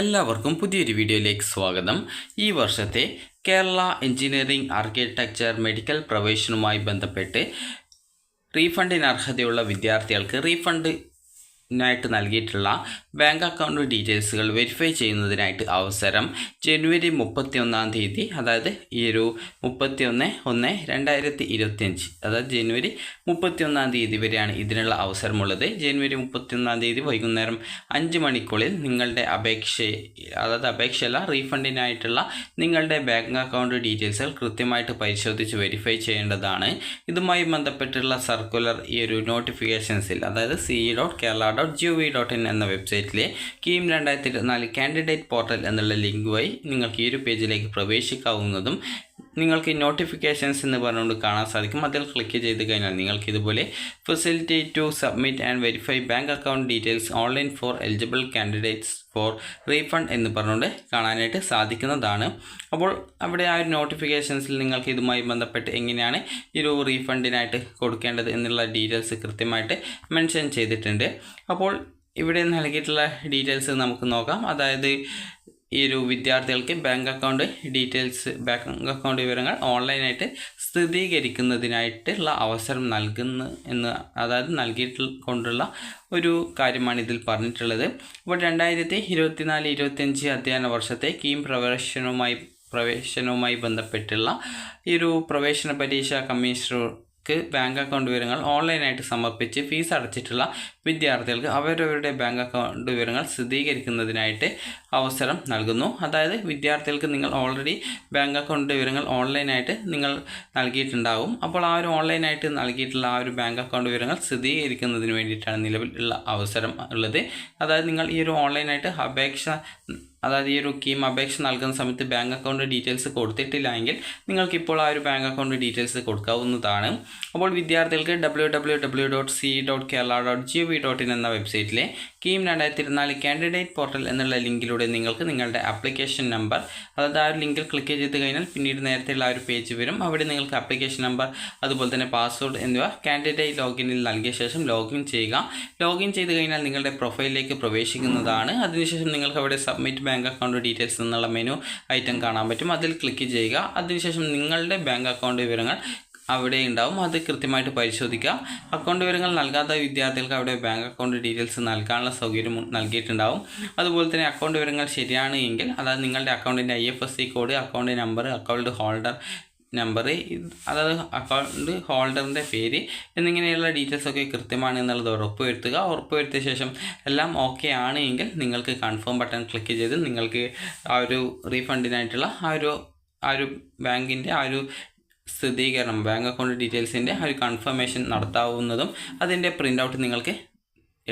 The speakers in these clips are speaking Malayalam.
എല്ലാവർക്കും പുതിയൊരു വീഡിയോയിലേക്ക് സ്വാഗതം. ഈ വർഷത്തെ കേരള എഞ്ചിനീയറിംഗ് ആർക്കിടെക്ചർ മെഡിക്കൽ പ്രവേശനവുമായി ബന്ധപ്പെട്ട് റീഫണ്ടിന് അർഹതയുള്ള വിദ്യാർത്ഥികൾക്ക് റീഫണ്ടിനായിട്ട് നൽകിയിട്ടുള്ള ബാങ്ക് അക്കൗണ്ട് ഡീറ്റെയിൽസുകൾ വെരിഫൈ ചെയ്യുന്നതിനായിട്ട് അവസരം ജനുവരി 31-ാം തീയതി, അതായത് ഈ ഒരു 31/1/2025, അതായത് ജനുവരി 31-ാം തീയതി വരെയാണ് ഇതിനുള്ള അവസരമുള്ളത്. ജനുവരി 31-ാം തീയതി വൈകുന്നേരം 5 മണിക്കുള്ളിൽ നിങ്ങളുടെ അപേക്ഷയല്ല, റീഫണ്ടിനായിട്ടുള്ള നിങ്ങളുടെ ബാങ്ക് അക്കൗണ്ട് ഡീറ്റെയിൽസുകൾ കൃത്യമായിട്ട് പരിശോധിച്ച് വെരിഫൈ ചെയ്യേണ്ടതാണ്. ഇതുമായി ബന്ധപ്പെട്ടുള്ള സർക്കുലർ ഈ ഒരു നോട്ടിഫിക്കേഷൻസിൽ, അതായത് ce.kerala.gov.in എന്ന വെബ്സൈറ്റിലെ കീം 2024 കാൻഡിഡേറ്റ് പോർട്ടൽ എന്നുള്ള ലിങ്ക് വഴി നിങ്ങൾക്ക് ഈ ഒരു പേജിലേക്ക് പ്രവേശിക്കാവുന്നതും നിങ്ങൾക്ക് നോട്ടിഫിക്കേഷൻസ് എന്ന് പറഞ്ഞുകൊണ്ട് കാണാൻ സാധിക്കും. അതിൽ ക്ലിക്ക് ചെയ്ത് കഴിഞ്ഞാൽ നിങ്ങൾക്ക് ഇതുപോലെ facilitate to submit and verify bank account details online for eligible candidates for refund എന്ന് പറഞ്ഞുകൊണ്ട് കാണാനായിട്ട് സാധിക്കുന്നതാണ്. അപ്പോൾ അവിടെ ആ ഒരു നോട്ടിഫിക്കേഷൻസിൽ നിങ്ങൾക്ക് ഇതുമായി ബന്ധപ്പെട്ട് എങ്ങനെയാണ് ഈ ഒരു റീഫണ്ടിനായിട്ട് കൊടുക്കേണ്ടത് എന്നുള്ള ഡീറ്റെയിൽസ് കൃത്യമായിട്ട് മെൻഷൻ ചെയ്തിട്ടുണ്ട്. അപ്പോൾ ഇവിടെ നൽകിയിട്ടുള്ള ഡീറ്റെയിൽസ് നമുക്ക് നോക്കാം. അതായത് ഈ ഒരു വിദ്യാർത്ഥികൾക്ക് ബാങ്ക് അക്കൗണ്ട് വിവരങ്ങൾ ഓൺലൈനായിട്ട് സ്ഥിരീകരിക്കുന്നതിനായിട്ടുള്ള അവസരം നൽകിക്കൊണ്ടുള്ള ഒരു കാര്യമാണ് ഇതിൽ പറഞ്ഞിട്ടുള്ളത്. അപ്പോൾ 2024-25 അധ്യയന വർഷത്തെ കീം പ്രവേശനവുമായി ബന്ധപ്പെട്ടുള്ള ഈ ഒരു പ്രവേശന പരീക്ഷ കമ്മീഷണർക്ക് ബാങ്ക് അക്കൗണ്ട് വിവരങ്ങൾ ഓൺലൈനായിട്ട് സമർപ്പിച്ച് ഫീസ് അടച്ചിട്ടുള്ള വിദ്യാർത്ഥികൾക്ക് അവരവരുടെ ബാങ്ക് അക്കൗണ്ട് വിവരങ്ങൾ സ്ഥിരീകരിക്കുന്നതിനായിട്ട് അവസരം നൽകുന്നു. അതായത് വിദ്യാർത്ഥികൾക്ക് നിങ്ങൾ ഓൾറെഡി ബാങ്ക് അക്കൗണ്ട് വിവരങ്ങൾ ഓൺലൈനായിട്ട് നിങ്ങൾ നൽകിയിട്ടുണ്ടാകും. അപ്പോൾ ആ ഒരു ഓൺലൈനായിട്ട് നൽകിയിട്ടുള്ള ആ ഒരു ബാങ്ക് അക്കൗണ്ട് വിവരങ്ങൾ സ്ഥിരീകരിക്കുന്നതിന് വേണ്ടിയിട്ടാണ് നിലവിലുള്ള അവസരം ഉള്ളത്. അതായത് നിങ്ങൾ ഈ ഒരു ഓൺലൈനായിട്ട് ഈ ഒരു കീം അപേക്ഷ നൽകുന്ന സമയത്ത് ബാങ്ക് അക്കൗണ്ട് ഡീറ്റെയിൽസ് കൊടുത്തിട്ടില്ല എങ്കിൽ നിങ്ങൾക്കിപ്പോൾ ആ ഒരു ബാങ്ക് അക്കൗണ്ട് ഡീറ്റെയിൽസ് കൊടുക്കാവുന്നതാണ്. അപ്പോൾ വിദ്യാർത്ഥികൾക്ക് www.ce.kerala.gov.in എന്ന വെബ്സൈറ്റിലെ കീം 2024 കാൻഡിഡേറ്റ് പോർട്ടൽ എന്നുള്ള ലിങ്കിലൂടെ നിങ്ങൾക്ക് നിങ്ങളുടെ ആപ്ലിക്കേഷൻ നമ്പർ, അതായത് ആ ഒരു ലിങ്കിൽ ക്ലിക്ക് ചെയ്ത് കഴിഞ്ഞാൽ പിന്നീട് നേരത്തെയുള്ള ആ ഒരു പേജ് വരും. അവിടെ നിങ്ങൾക്ക് ആപ്ലിക്കേഷൻ നമ്പർ, അതുപോലെ തന്നെ പാസ്വേഡ് എന്നിവ കാൻഡിഡേറ്റ് ലോഗിനിൽ നൽകിയ ശേഷം ലോഗിൻ ചെയ്യുക. ലോഗിൻ ചെയ്ത് കഴിഞ്ഞാൽ നിങ്ങളുടെ പ്രൊഫൈലിലേക്ക് പ്രവേശിക്കുന്നതാണ്. അതിനുശേഷം നിങ്ങൾക്ക് അവിടെ സബ്മിറ്റ് ബാങ്ക് അക്കൗണ്ട് ഡീറ്റെയിൽസ് എന്നുള്ള മെനു ഐറ്റം കാണാൻ പറ്റും. അതിൽ ക്ലിക്ക് ചെയ്യുക. അതിനുശേഷം നിങ്ങളുടെ ബാങ്ക് അക്കൗണ്ട് വിവരങ്ങൾ അവിടെ ഉണ്ടാവും. അത് കൃത്യമായിട്ട് പരിശോധിക്കുക. അക്കൗണ്ട് വിവരങ്ങൾ നൽകാത്ത വിദ്യാർത്ഥികൾക്ക് അവിടെ ബാങ്ക് അക്കൗണ്ട് ഡീറ്റെയിൽസ് നൽകാനുള്ള സൗകര്യം നൽകിയിട്ടുണ്ടാവും. അതുപോലെ തന്നെ അക്കൗണ്ട് വിവരങ്ങൾ ശരിയാണ് എങ്കിൽ, അതായത് നിങ്ങളുടെ അക്കൗണ്ടിൻ്റെ IFSC code, account number, account holder number, അതായത് അക്കൗണ്ട് ഹോൾഡറിൻ്റെ പേര് എന്നിങ്ങനെയുള്ള ഡീറ്റെയിൽസൊക്കെ കൃത്യമാണ് എന്നുള്ളത് ഉറപ്പുവരുത്തിയ ശേഷം എല്ലാം ഓക്കെ ആണ് എങ്കിൽ നിങ്ങൾക്ക് കൺഫേം ബട്ടൺ ക്ലിക്ക് ചെയ്ത് നിങ്ങൾക്ക് ആ ഒരു റീഫണ്ടിനായിട്ടുള്ള ആ ഒരു ബാങ്കിൻ്റെ ആ ഒരു സ്ഥിരീകരണം, ബാങ്ക് അക്കൗണ്ട് ഡീറ്റെയിൽസിൻ്റെ ആ ഒരു കൺഫർമേഷൻ നടത്താവുന്നതും അതിൻ്റെ പ്രിൻ്റ് ഔട്ട് നിങ്ങൾക്ക്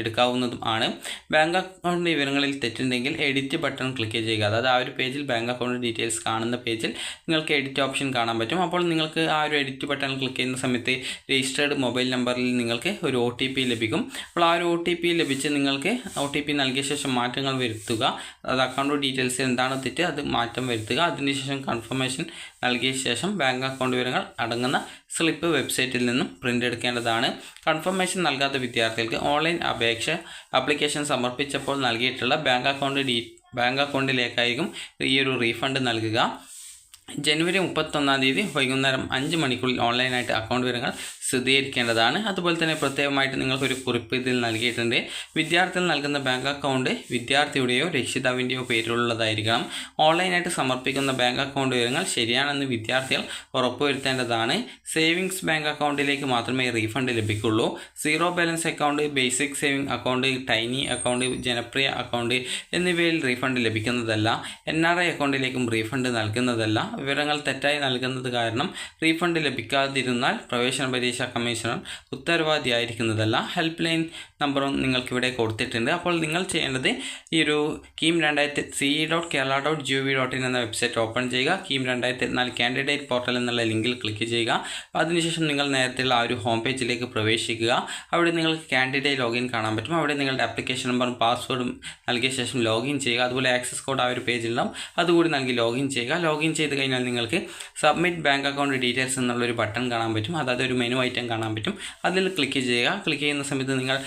എടുക്കാവുന്നതും ആണ്. ബാങ്ക് അക്കൗണ്ട് വിവരങ്ങളിൽ തെറ്റുണ്ടെങ്കിൽ എഡിറ്റ് ബട്ടൺ ക്ലിക്ക് ചെയ്യുക. അതായത് ആ ഒരു പേജിൽ ബാങ്ക് അക്കൗണ്ട് ഡീറ്റെയിൽസ് കാണുന്ന പേജിൽ നിങ്ങൾക്ക് എഡിറ്റ് ഓപ്ഷൻ കാണാൻ പറ്റും. അപ്പോൾ നിങ്ങൾക്ക് ആ ഒരു എഡിറ്റ് ബട്ടൺ ക്ലിക്ക് ചെയ്യുന്ന സമയത്ത് രജിസ്റ്റേർഡ് മൊബൈൽ നമ്പറിൽ നിങ്ങൾക്ക് ഒരു OTP ലഭിക്കും. അപ്പോൾ ആ ഒരു OTP ലഭിച്ച് നിങ്ങൾക്ക് OTP നൽകിയ ശേഷം മാറ്റങ്ങൾ വരുത്തുക. അത് അക്കൗണ്ട് ഡീറ്റെയിൽസ് എന്താണോ തെറ്റ് അത് മാറ്റം വരുത്തുക. അതിനുശേഷം കൺഫർമേഷൻ നൽകിയ ശേഷം ബാങ്ക് അക്കൗണ്ട് വിവരങ്ങൾ അടങ്ങുന്ന സ്ലിപ്പ് വെബ്സൈറ്റിൽ നിന്നും പ്രിൻ്റ് എടുക്കേണ്ടതാണ്. കൺഫർമേഷൻ നൽകാത്ത വിദ്യാർത്ഥികൾക്ക് ഓൺലൈൻ ആപ്ലിക്കേഷൻ സമർപ്പിച്ചപ്പോൾ നൽകിയിട്ടുള്ള ബാങ്ക് അക്കൗണ്ടിലേക്കായിരിക്കും ഈ ഒരു റീഫണ്ട് നൽകുക. ജനുവരി 31-ാം തീയതി വൈകുന്നേരം 5 മണിക്കുള്ളിൽ ഓൺലൈനായിട്ട് അക്കൗണ്ട് വിവരങ്ങൾ സ്ഥിരീകരിക്കേണ്ടതാണ്. അതുപോലെ തന്നെ പ്രത്യേകമായിട്ട് നിങ്ങൾക്കൊരു കുറിപ്പ് ഇതിൽ നൽകിയിട്ടുണ്ട്. വിദ്യാർത്ഥികൾ നൽകുന്ന ബാങ്ക് അക്കൗണ്ട് വിദ്യാർത്ഥിയുടെയോ രക്ഷിതാവിൻ്റെയോ പേരിലുള്ളതായിരിക്കണം. ഓൺലൈനായിട്ട് സമർപ്പിക്കുന്ന ബാങ്ക് അക്കൗണ്ട് വിവരങ്ങൾ ശരിയാണെന്ന് വിദ്യാർത്ഥികൾ ഉറപ്പുവരുത്തേണ്ടതാണ്. സേവിങ്സ് ബാങ്ക് അക്കൗണ്ടിലേക്ക് മാത്രമേ റീഫണ്ട് ലഭിക്കുള്ളൂ. Zero balance account, basic saving account, tiny account, ജനപ്രിയ അക്കൗണ്ട് എന്നിവയിൽ റീഫണ്ട് ലഭിക്കുന്നതല്ല. NRI അക്കൗണ്ടിലേക്കും റീഫണ്ട് നൽകുന്നതല്ല. വിവരങ്ങൾ തെറ്റായി നൽകുന്നത് കാരണം റീഫണ്ട് ലഭിക്കാതിരുന്നാൽ പ്രവേശന പരീക്ഷ കമ്മീഷണർ ഉത്തരവാദിയായിരിക്കുന്നതല്ല. ഹെൽപ്പ് ലൈൻ നമ്പറും നിങ്ങൾക്കിവിടെ കൊടുത്തിട്ടുണ്ട്. അപ്പോൾ നിങ്ങൾ ചെയ്യേണ്ടത് ഈ ഒരു കീം ce.kerala.gov.in എന്ന വെബ്സൈറ്റ് ഓപ്പൺ ചെയ്യുക. കീം 2024 കാൻഡിഡേറ്റ് പോർട്ടൽ എന്നുള്ള ലിങ്കിൽ ക്ലിക്ക് ചെയ്യുക. അതിനുശേഷം നിങ്ങൾ നേരത്തെയുള്ള ആ ഒരു ഹോം പേജിലേക്ക് പ്രവേശിക്കുക. അവിടെ നിങ്ങൾക്ക് കാൻഡിഡേറ്റ് ലോഗിൻ കാണാൻ പറ്റും. അവിടെ നിങ്ങളുടെ ആപ്ലിക്കേഷൻ നമ്പറും പാസ്വേഡും നൽകിയ ശേഷം ലോഗിൻ ചെയ്യുക. അതുപോലെ ആക്സസ് കോഡ് ആ ഒരു പേജിലുണ്ടാവും, അതുകൂടി നൽകി ലോഗിൻ ചെയ്യുക. ലോഗിൻ ചെയ്ത് കഴിഞ്ഞാൽ നിങ്ങൾക്ക് സബ്മിറ്റ് ബാങ്ക് അക്കൗണ്ട് ഡീറ്റെയിൽസ് എന്നുള്ളൊരു ബട്ടൺ കാണാൻ പറ്റും. അതായത് ഒരു മെനു ഐറ്റം കാണാൻ പറ്റും. അതിൽ ക്ലിക്ക് ചെയ്യുക. ക്ലിക്ക് ചെയ്യുന്ന സമയത്ത് നിങ്ങൾ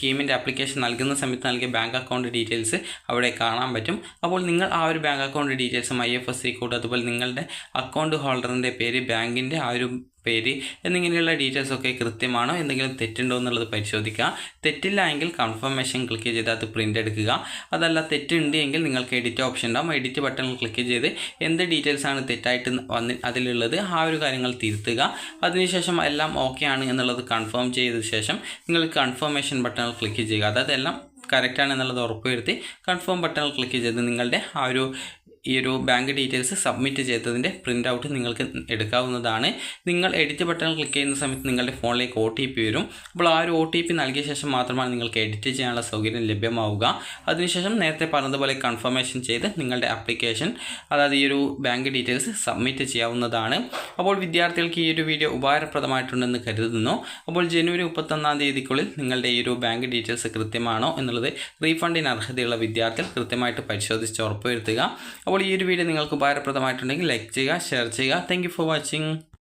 കീമിൻ്റെ ആപ്ലിക്കേഷൻ നൽകുന്ന സമയത്ത് നൽകിയ ബാങ്ക് അക്കൗണ്ട് ഡീറ്റെയിൽസ് അവിടെ കാണാൻ പറ്റും. അപ്പോൾ നിങ്ങൾ ആ ഒരു ബാങ്ക് അക്കൗണ്ട് ഡീറ്റെയിൽസും IFSC കോഡ് അതുപോലെ നിങ്ങളുടെ അക്കൗണ്ട് ഹോൾഡറിൻ്റെ പേര്, ബാങ്കിൻ്റെ ആ ഒരു പേര് എന്നിങ്ങനെയുള്ള ഡീറ്റെയിൽസ് ഒക്കെ കൃത്യമാണോ, എന്തെങ്കിലും തെറ്റുണ്ടോ എന്നുള്ളത് പരിശോധിക്കുക. തെറ്റില്ല എങ്കിൽ കൺഫർമേഷൻ ക്ലിക്ക് ചെയ്ത് അത് പ്രിൻ്റ് എടുക്കുക. അതല്ല തെറ്റുണ്ട് എങ്കിൽ നിങ്ങൾക്ക് എഡിറ്റ് ഓപ്ഷൻ ഉണ്ടാകും. എഡിറ്റ് ബട്ടൺ ക്ലിക്ക് ചെയ്ത് എന്ത് ഡീറ്റെയിൽസാണ് തെറ്റായിട്ട് അതിലുള്ളത് ആ ഒരു കാര്യങ്ങൾ തിരുത്തുക. അതിനുശേഷം എല്ലാം ഓക്കെ ആണ് എന്നുള്ളത് കൺഫേം ചെയ്ത ശേഷം നിങ്ങൾ കൺഫർമേഷൻ ബട്ടൺ ക്ലിക്ക് ചെയ്യുക. അതായത് എല്ലാം കറക്റ്റാണ് എന്നുള്ളത് ഉറപ്പുവരുത്തി കൺഫേം ബട്ടൺ ക്ലിക്ക് ചെയ്ത് നിങ്ങളുടെ ഈ ഒരു ബാങ്ക് ഡീറ്റെയിൽസ് സബ്മിറ്റ് ചെയ്തതിൻ്റെ പ്രിൻ്റ് ഔട്ട് നിങ്ങൾക്ക് എടുക്കാവുന്നതാണ്. നിങ്ങൾ എഡിറ്റ് ബട്ടൺ ക്ലിക്ക് ചെയ്യുന്ന സമയത്ത് നിങ്ങളുടെ ഫോണിലേക്ക് OTP വരും. അപ്പോൾ ആ ഒരു OTP നൽകിയ ശേഷം മാത്രമാണ് നിങ്ങൾക്ക് എഡിറ്റ് ചെയ്യാനുള്ള സൗകര്യം ലഭ്യമാവുക. അതിനുശേഷം നേരത്തെ പറഞ്ഞതുപോലെ കൺഫർമേഷൻ ചെയ്ത് നിങ്ങളുടെ ആപ്ലിക്കേഷൻ, അതായത് ഈ ഒരു ബാങ്ക് ഡീറ്റെയിൽസ് സബ്മിറ്റ് ചെയ്യാവുന്നതാണ്. അപ്പോൾ വിദ്യാർത്ഥികൾക്ക് ഈ ഒരു വീഡിയോ ഉപകാരപ്രദമായിട്ടുണ്ടെന്ന് കരുതുന്നു. അപ്പോൾ ജനുവരി 31-ാം തീയതിക്കുള്ളിൽ നിങ്ങളുടെ ഈ ഒരു ബാങ്ക് ഡീറ്റെയിൽസ് കൃത്യമാണോ എന്നുള്ളത് റീഫണ്ടിന് അർഹതയുള്ള വിദ്യാർത്ഥികൾ കൃത്യമായിട്ട് പരിശോധിച്ച് ഉറപ്പുവരുത്തുക. അപ്പോൾ ഈ ഒരു വീഡിയോ നിങ്ങൾക്ക് ഉപകാരപ്രദമായിട്ടുണ്ടെങ്കിൽ ലൈക്ക് ചെയ്യുക, ഷെയർ ചെയ്യുക. Thank you for watching.